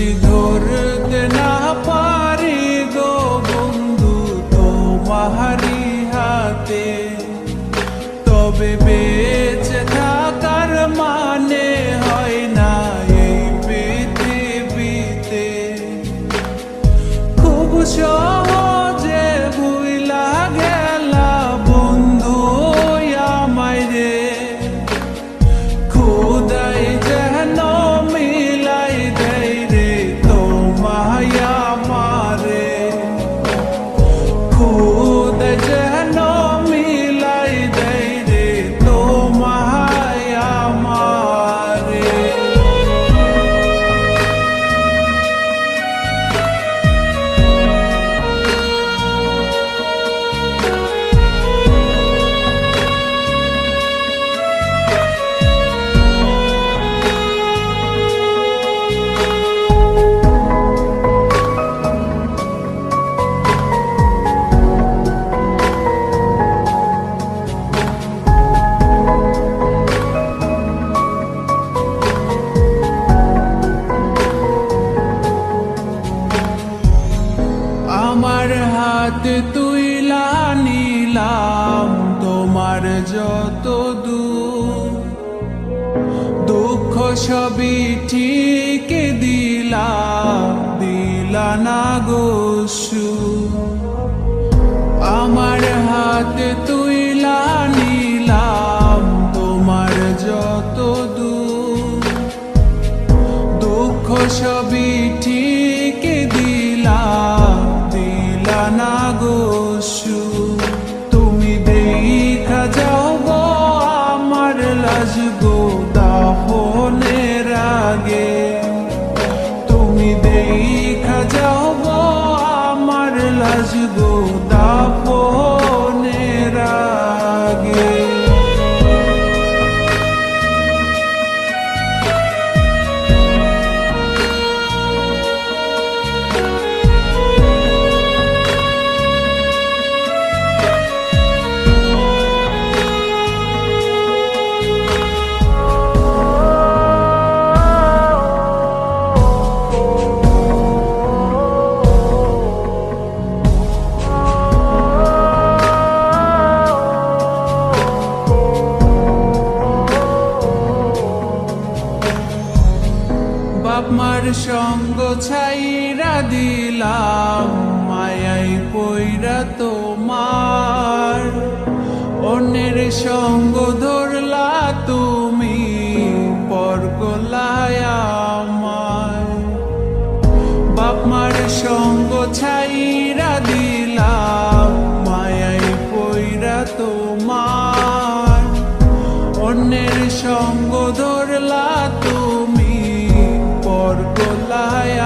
বৃষ্টি ধরতে না পারি গো বন্ধু তোমারি হাতে, তবে বেঁচে থাকার মানে হয় না এই পৃথিবীতে। খুব সহজে ভুইলা গেলা বন্ধু আমায় রে, খোদাই যেন মিলাই দেয় রে তোমায় আমারে, খোদাই যেন মিলাই দেয় রে তোমায় আমারে। আমার হাতে তুইলা নিলাম তোমার যত দুঃখ সবই ঠিক দিলা না গো সুখ। আমার হাতে তুইলা নিলাম তোমার যত দুঃখ সবই ঠিক দিলা না গো সুখ। তুমি দেখা যাও গো আমার লাজ গো দাফনের আগে, তুমি দেখা যাও গো আমার লাজ গো দাফনের আগে। বাপ মার সঙ্গ ছাইরা দিলাম মায়াই পইরা তোমার, অন্যের সঙ্গ ধরলা তুমি পর গলায় আমায়। বাপ মার সঙ্গ ছাইরা দিলাম মায়াই পইরা তোমার, অন্যের সঙ্গ ধরলা তুমি পর গলায়